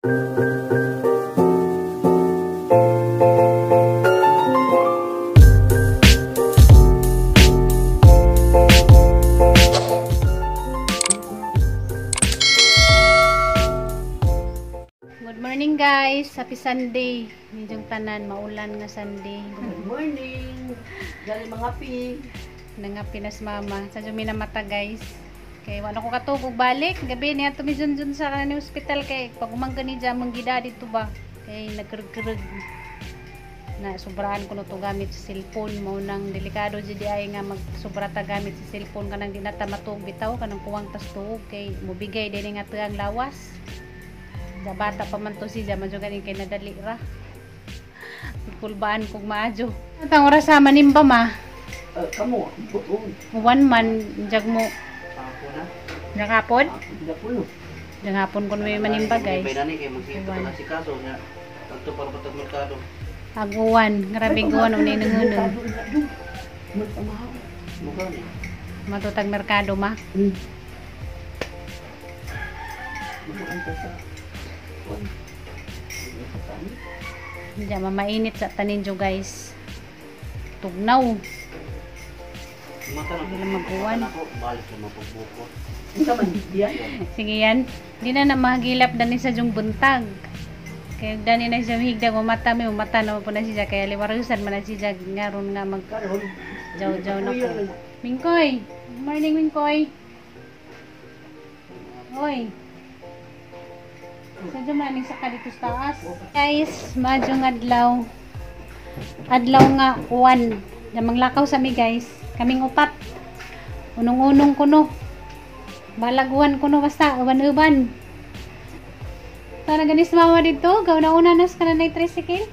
Good morning guys, happy Sunday. Medyo tanan, maulan nga Sunday. Good morning. Gali mga pi. Nangapi na si mama. Sa dyan minamata guys. Kaya wala ko katugog balik. Gabi niya tumidyon sa kanani hospital kay pag umangga ni dyan mong gida dito ba. Kaya nagkrug-krug. Na sobraan ko na ito gamit sa cellphone. Maunang delikado dyan ay nga magsobra ta gamit sa cellphone. Kanang di na ta matug bitaw. Kanang kuwang tas tuog. Kay mubigay din nga ito ang lawas. Sa bata pa man to siya, madyo ganing kay nadali ra. Pulbaan kong maadyo. At ang oras sa manimba ma? Kamu, buong. 1 man, jag mo. Ako na. Nakapon? Dapulo. Nakapon ko may manimba guys. May nani kay magsito na si kaso niya. Tanto para patag merkado. Aguwan, grabe guwan unay nangunan. Magpamahaw. Mukha ni. Matutag merkado ma. Diyan mamainit sa taninjo guys. Tugnaw. Mata na Hindi lang magkuwan. ako balik na mapagbuko. Isa man diyan. Sige yan. Di na mahagilap dani sa jung buntag. Kaya dani na siya higda ko mata may mata na po na siya kaya liwarusan man na siya ngaron nga mag Karon. jaw-jaw na po. Mingkoy. Good morning Mingkoy. Hoy. Sa dumaning sa dito sa taas. Guys, madyong adlaw. Adlaw nga 1. Namang lakaw sa mi guys. Kaming upat. Unong-unong kuno. Balaguan kuno basta uban-uban. Sana ganis mama dito. Gauna-una nas ka na na tricycle.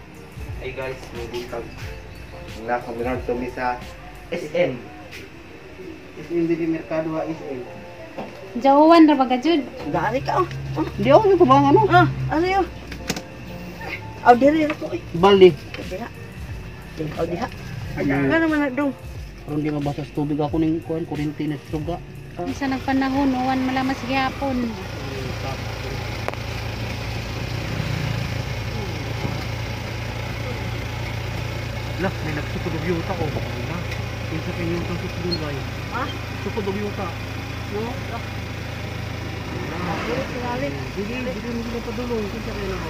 Hey guys, may butag. Nakamirag to mi sa SM. SM di merkado wa SM. Jauhan ra baga jud. Gari ka. Di ako yung kubang ano? Ano yun? Aw diri ko. Bali. Diha. Aw diha. Nga naman na dong. Pero hindi mabasa sa tubig ako ng kuhan, kurinti na suga. Isa nagpanahon, uwan malamas gihapon. Lah, may nagsukod og yuta ko. Kinsa kay yuta sa sudon bay. Ha? Sukod og yuta. No. Sige mo sila padulong. Kinsa kay na ko.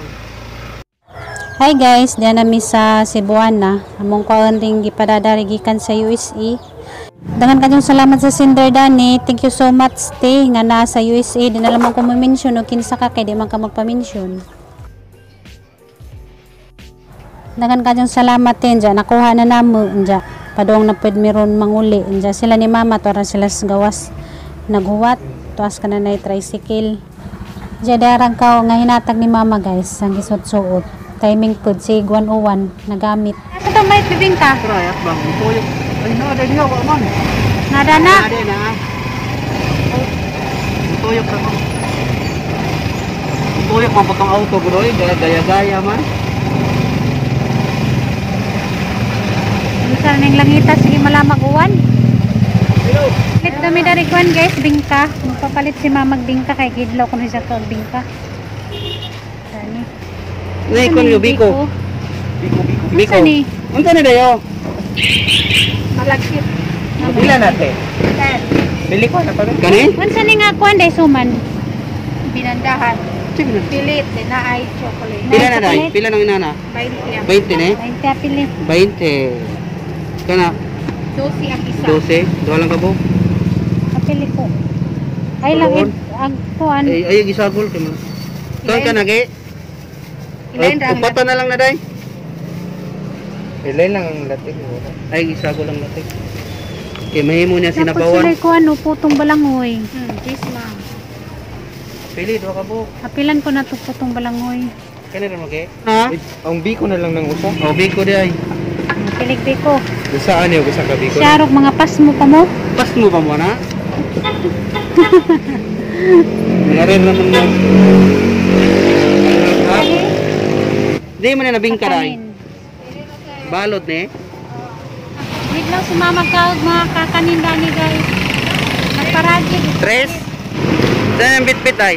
Hi guys, diyan nami sa Cebuana. Among kaunting gipadadari gikan sa USA. Dengan kanyang salamat sa sender Dani. Thank you so much te nga na sa USA. Di na lamang ko ma-mention o kinsa ka kay di man ka magpa-mention. Dengan kanyang salamat te diyan nakuha na namo diyan. Padong na pwed meron manguli. Diyan sila ni mama to sila sa gawas naghuwat. Tuas ka na na tricycle. Diyan darang ka nga hinatag ni mama guys. Ang gisot-suot. Timing food si 101 nagamit. Asa to may bibingka? Trayak bang tuyok. Ay na dai diha wa man. Nada na. Ade na. Tuyok ka mo. Tuyok man patong auto bro, gaya-gaya man. Minsan ning langita sige malamag uwan. Palit kami dari kuan guys, bingka. Magpapalit si mama bingka kay gidlaw ko na siya kag bingka. Tani. Nay kon yo biko. Biko. Ni? Unta na dayo? Malagkit. Pila nate? Bili ko na pa. Kani? Unsa ni nga kuan day suman? Binandahan. Sige. Pilit din na ay chocolate. Pila na day? Pila nang inana? 20 yan. 20 ne? 20 apili. 20. Kana 12 ang isa. 12. Duha lang ka po. Apili ko. Ay lang ang kuan. Ay gisagol kay mo. Tuan ka na kay? Ilain ra ang Upat na lang na day. Ilay lang ang latik mo. Ay gisagol lang natin. Kay mahimo niya Tapos sinapawan. sila kuan no putong balangoy. Gisma. Pili duha ka po. Apilan ko na to putong balangoy. Kani ra mo kay? Ha? Ang biko na lang ng usa. O biko di ay. Piligbi ko. Saan niyo gusto ka biko? Siyarok mga pas mo pa mo. Pas mo pa mo na? Ngarin naman mo. Ha? Di mo na nabingka ray. Balot ne? Biglang sumama ka mga kakaninda ni guys. Nagparagid. 3. Dahil yung bit-bit ay.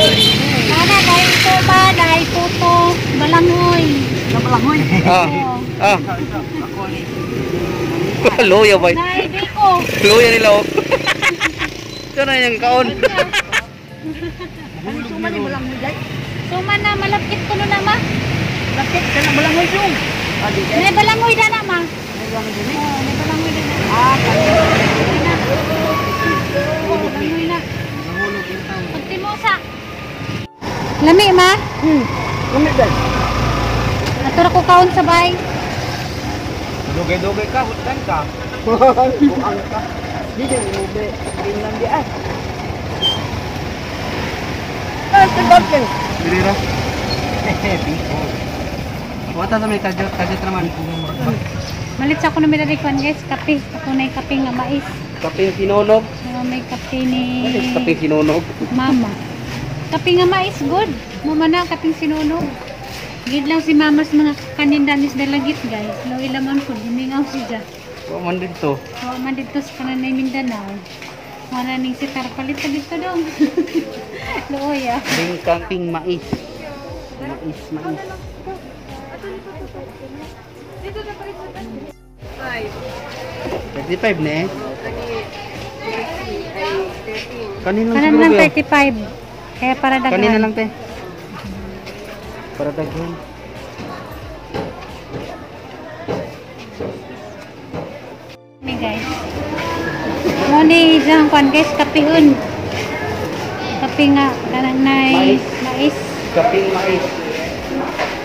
Sana dahil ito ba, dahil puto, balangoy. Nabalangoy. Oo. Luya ba? Dahil biko. Luya nila oh. Ito na yung kaon. Ano suman ni balangoy day? Suma na, malapit ko na ma. Lakit ka na balangoy yung. Adi day. May balangoy na ma. May balangoy din. Oo, may balangoy na. Ah, kanya. Balangoy na. Pagtimosa. Lami ma. Lumit day. Natura ko kaon sa bay. Dugay-dugay ka, hutan ka. Buang ka. Di din mo be. Din lang di ay. Ah, tebak. Dirira. Biko. Wata sa may kagat naman. Malit sa ako na minarikuan guys, kape. Ako na yung kape nga mais. Kaping sinunog. So, may kape ni Kaping sinunog. mama. Kape nga mais, good. Mama na, kapeng sinunog. Gid lang si mama sa mga kanindanis dalagit guys. Lo ilaman po, dimingaw siya. Man dito. So, man dito sa kanan na Mindanao. Wala ning si Tarpalit sa dito dong. Looy ah. Ding camping mais. Mais. 35 na eh. Kanina lang Kanan siguro lang ba? 35. Kaya para daghan. Kanina lang te. Para daghan. Ni guys. Mo ni jang kwan guys, kapihon. Kape nga kanang nay mais. Kaping mais.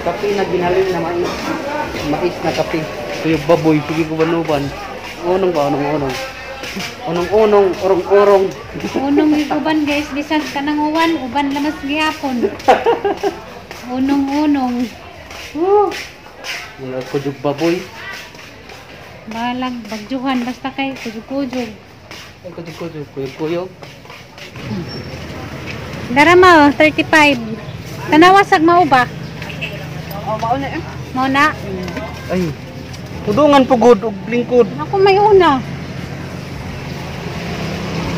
Kape na ginhalin na mais. Mais na kape. Kuya baboy, sige ko banuban. Unong ba? Unong. Unong, orong. Unong ikuban guys, bisag kanang uwan, uban lamas gihapon. Unong. Mga kujug baboy. Balag bagjuhan basta kay kujug-kujug. Ay, kuyog. Darama 35. Tanawasag mao ba? Oh, mauna eh. Mao na. Ay, tudungan pugod ug lingkod. Ako may una.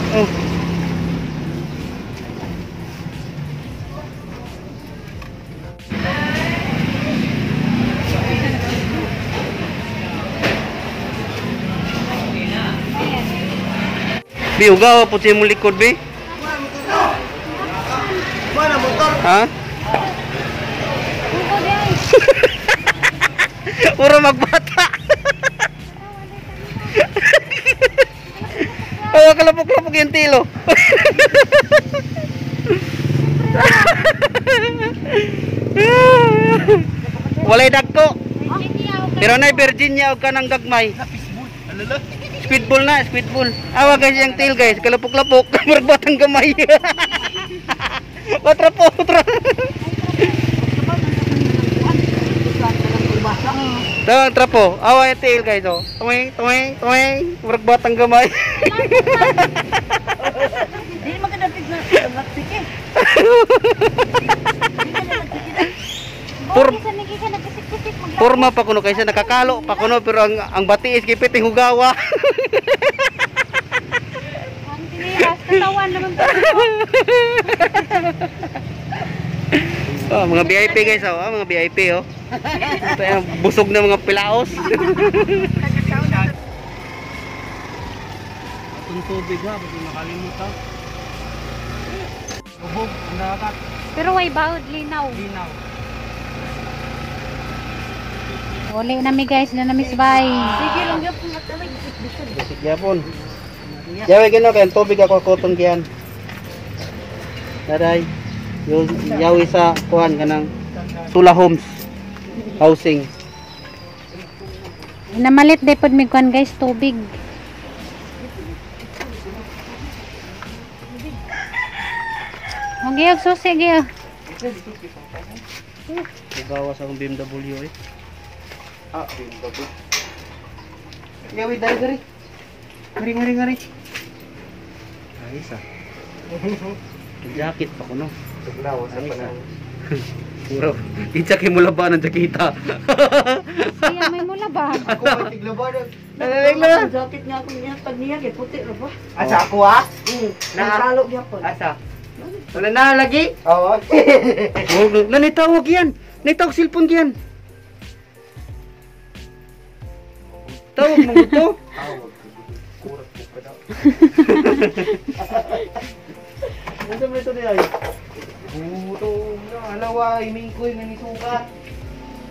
Oh. Bi, ugaw po siya mong likod, Bi. Ha? Ugo day. Puro magbata. Oh, kalapok-lapok yung tilo. Walay dagko. Pero na Virginia og kanang gagmay. Speedball na, speedball. Awa guys yung tail guys, kalapok-lapok, marbatang gamay. Otra po, otra. Tawang trapo, awa yung tail guys oh. Tuwing, marbatang gamay. Di magkadapit na laktik eh. Porma pa kuno kaysa nakakalo pa kuno pero ang batiis gipiting hugawa. Ang tinilas, katawan naman to. Oh, mga VIP guys oh, mga VIP oh. Ito yung busog na mga pilaos. Ang tubig ha, pag makalimutan. Ubog, ang dagat. Pero way baod linaw. Linaw. Uli na mi guys, na namis bay. Sige lang yapon at away bisig-bisig. Bisig yapon. Yawe gino kay tubig ako kuton kiyan. Daday. Yung yawi sa kuan kanang Sula Homes housing. Namalit day pod mi kuan guys, tubig. Huwag yung susi gaya. Gawa sa akong BMW eh. Ah, BMW. Yawi dari. Ngari. Ayos ah. Jacket pa ko no. Tuglaw sa panang. Puro. Itsak mo laban ng jakita. Siya may mula ba? Ako may tiglaban. Ang jacket niya ako niya tag niya kay puti ra ba? Asa ako ah? Nakalo yapon. Asa? Wala na lagi. Oo. Na nitawag yan. Nitawag cellphone yan. Tawag mo to. Kurat po ka daw. Ano mo ito niya? Buto na alawa, imingkoy nga nisugat.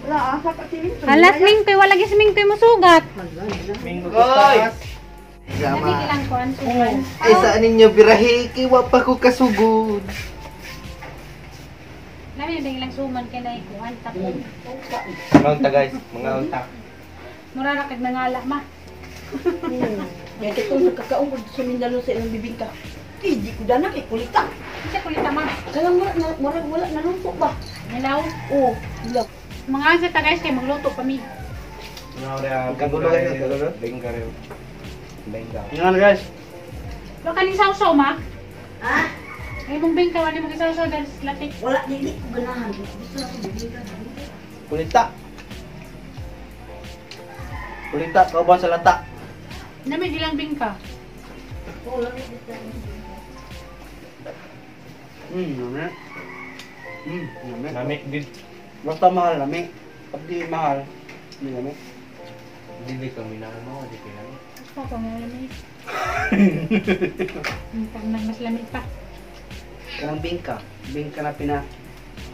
Wala, asa ka silin. Alas mingtoy, wala gis mingtoy mo sugat. Minggo Koy! Sabi ilang kuan sugan. Ay, saan ninyo birahe? Kiwa pa ko kasugod. Labi na ilang suman kay na ikuan tapon. Mga unta guys, mga unta. Mura ra kag nangala ma. Yan itong nagkakaungod sa Mindalo sa ilang bibingka. Di ko danak kulita. Kasi kulita ma. Kaya wala naluntok ba? Hello. Oo, wala. Mga ansa ta guys kay magluto pa mi. Kagulo kayo, kagulo? Benga rin. Benga. Yan guys. Wa kaning sausaw ma. Ha? Ay mong bingka wala mo sausaw dahil sa latik. Wala, dili ko ganahan. Gusto na ko bibingka. Kulita. Kulita, kauban sa lata. Nami ilang bingka. Oo, lamig dito. Nami. Nami. Namik din. Basta mahal lami. Pag di mahal, hindi lami. Dili kami na ano, di kami. Papa mo lamig. Pag mas lamig pa. Kanang bingka. Bingka na pina.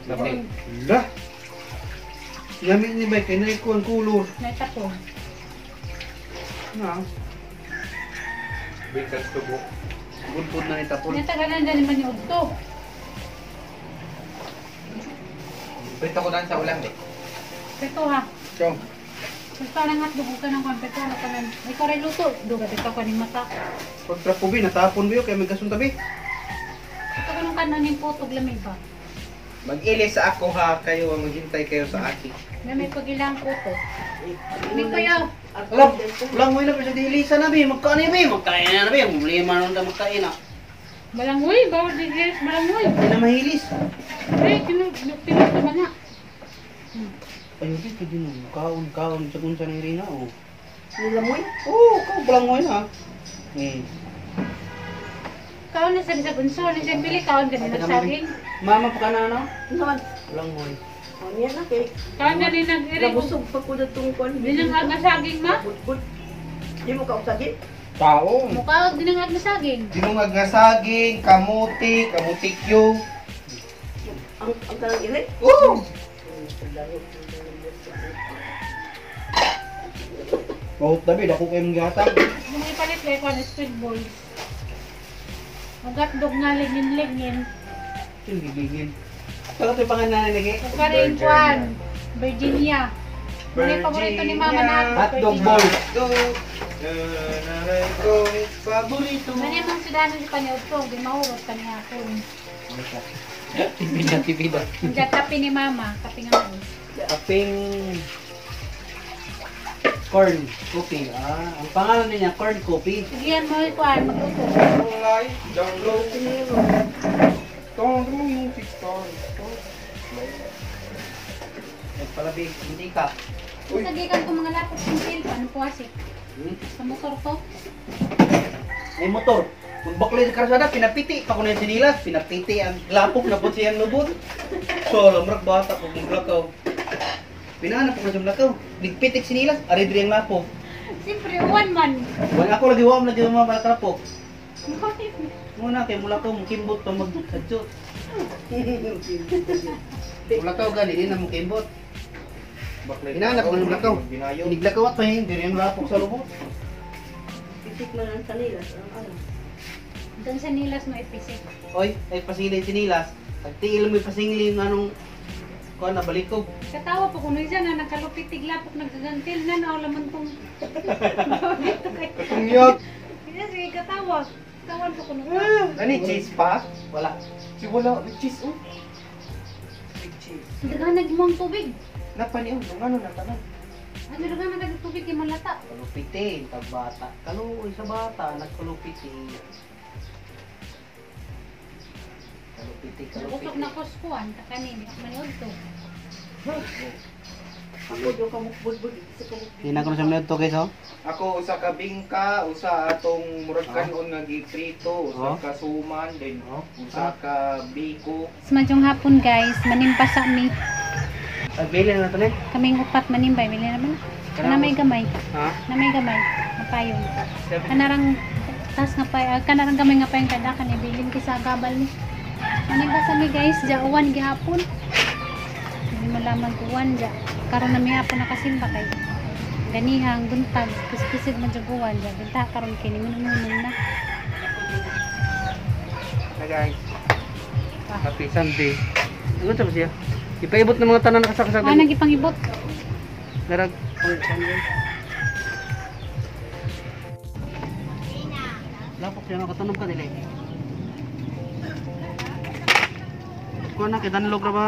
Sabay. Lah. Lami ni bay kay nay ko ang kulor. Naitapon. Na. Bingkas tubo. Gudpud na ni tapon. Natagalan dyan naman yung udto. Pwede ko dan sa ulam eh. Peto ha. Chong. Gusto na nga dugog ka ng kwampeto na tanan. May kore luto. Duga bitaw ka ni mata. Pag trapo bi natapon biyo kay may gasong tabi. Ito ka nung kanan yung potog lamig ba? Mag-ilis sa ako ha, kayo ang maghintay kayo sa akin. Lamig pag ilang puto. Lamig kayo. Alam, ulang mo na sa dihilisan na bi. Magkain bi. Magkain na bi. Lima na nung magkain na. Balangoy. Bawal di guys. Balangoy. Hindi na mahilis. Eh, pinag naman na. Ayun di kay din kaon sa kunsa ni Rina oh. Nilamoy? Oh, kau belang mo na. Kaon na sa gunso. Sa pili kaon ka din nagsaging. Mama pa kana no? Naman. Belang mo. O niya na kay. Kaon na din nag-iri. Nabusog pa ko na itong kwan. Di nang agasaging ma. Budbud. Di mo ka usagi? Tao. Mukha din nang agasaging. Dinungag nga saging, kamuti, kamutikyo. Ang kanang ilit? Oo! Kahit dabi, dako kayo mong gatang. Yung ipalit like one street boys. Magatdog nga lingin-lingin. Gigigin. Saka ito yung pangalan lagi. Pa rin kwan. Virginia. Muna yung paborito ni mama na. Hotdog ball. Nanay ko, paborito mo. Ganyan mong sidahan si Panyod ko. Di maurot ka niya ako. Tibida. Diyan kape ni mama. Kape nga mo. Kaping corn coffee. Ang pangalan niya corn coffee. Sigihan mo yung kwan. Magluto. Online, download. Tawag mo yung TikTok. Nagpalabig, hindi ka. Sagikan ko mga lapos ng cellphone. Ano po asik? Sa motor ko. Ay motor. Magbaklay sa karsada, pinapiti. Pa ko na yung sinilas, pinapiti. Ang lapok na po siyang lubot. So, lamrak bata pag maglakaw. Pinahanap ko na siyang lakaw. Nagpitik sinilas, ari diri ang lapok. Siyempre, one man. Wala ako lagi wam lagi mga palatrapok. Muna kay mula ko mukimbot pa magsadyo. Mula ka gali din na mukimbot. Hinahanap ko ng lakaw. Iniglakaw at pahin, diri ang lapok sa lubot. Isip mo lang sa nila. Ano? Doon sa nilas mo ipisik. Oy, ay pasilay sinilas. Pagtiil mo pasingli ng anong kuha na balikog. Katawa po kung isa na nagkalupit tiglapok naggagantil na naulaman tong Katungyot. Kasi katawa. Tawan po kung Nani, cheese pa? Wala. Si wala, may cheese oh. Big cheese. Daganag mo ang tubig. Napani oh, ano na tanan. Ano daganag ang tubig yung malata. Kalupitin, tag bata. Kaluoy sa bata, nagkalupitin. Kalupiti, Nabusog kalupiti. na kuskuan. Takanin. Maniod to. Ako do ka mukbud-bud sa kamuk. Hina ko na siya minute to guys oh. Ako usa ka bingka, usa atong murag kanon nga giprito, Oh. usa ka suman, then usa ka biko. Sa madyong hapon guys, manimba sa mi. Bili na to ni. Kaming upat manimbay, bili naman. Na may gamay. Ha? Na may gamay. Napayon. Kanarang tas nga pa, kanarang gamay nga pa yung kada kan ibilin kisa gabal ni. Manimba sa mi guys, ja uwan gihapon. Hindi malaman ko uwan ja. Karon na mi hapon nakasimba kay ganihang buntag, kiskisid man jud uwan ja. Binta karon kini minumum na. Hi guys. Happy Sunday. Ano sa siya? Ipaibot ng mga tanan nakasakasag. Ah, nagipangibot. Darag pang Sunday. Lapok siya nakatunog ka dili. Kuha na, kitanlog na ba?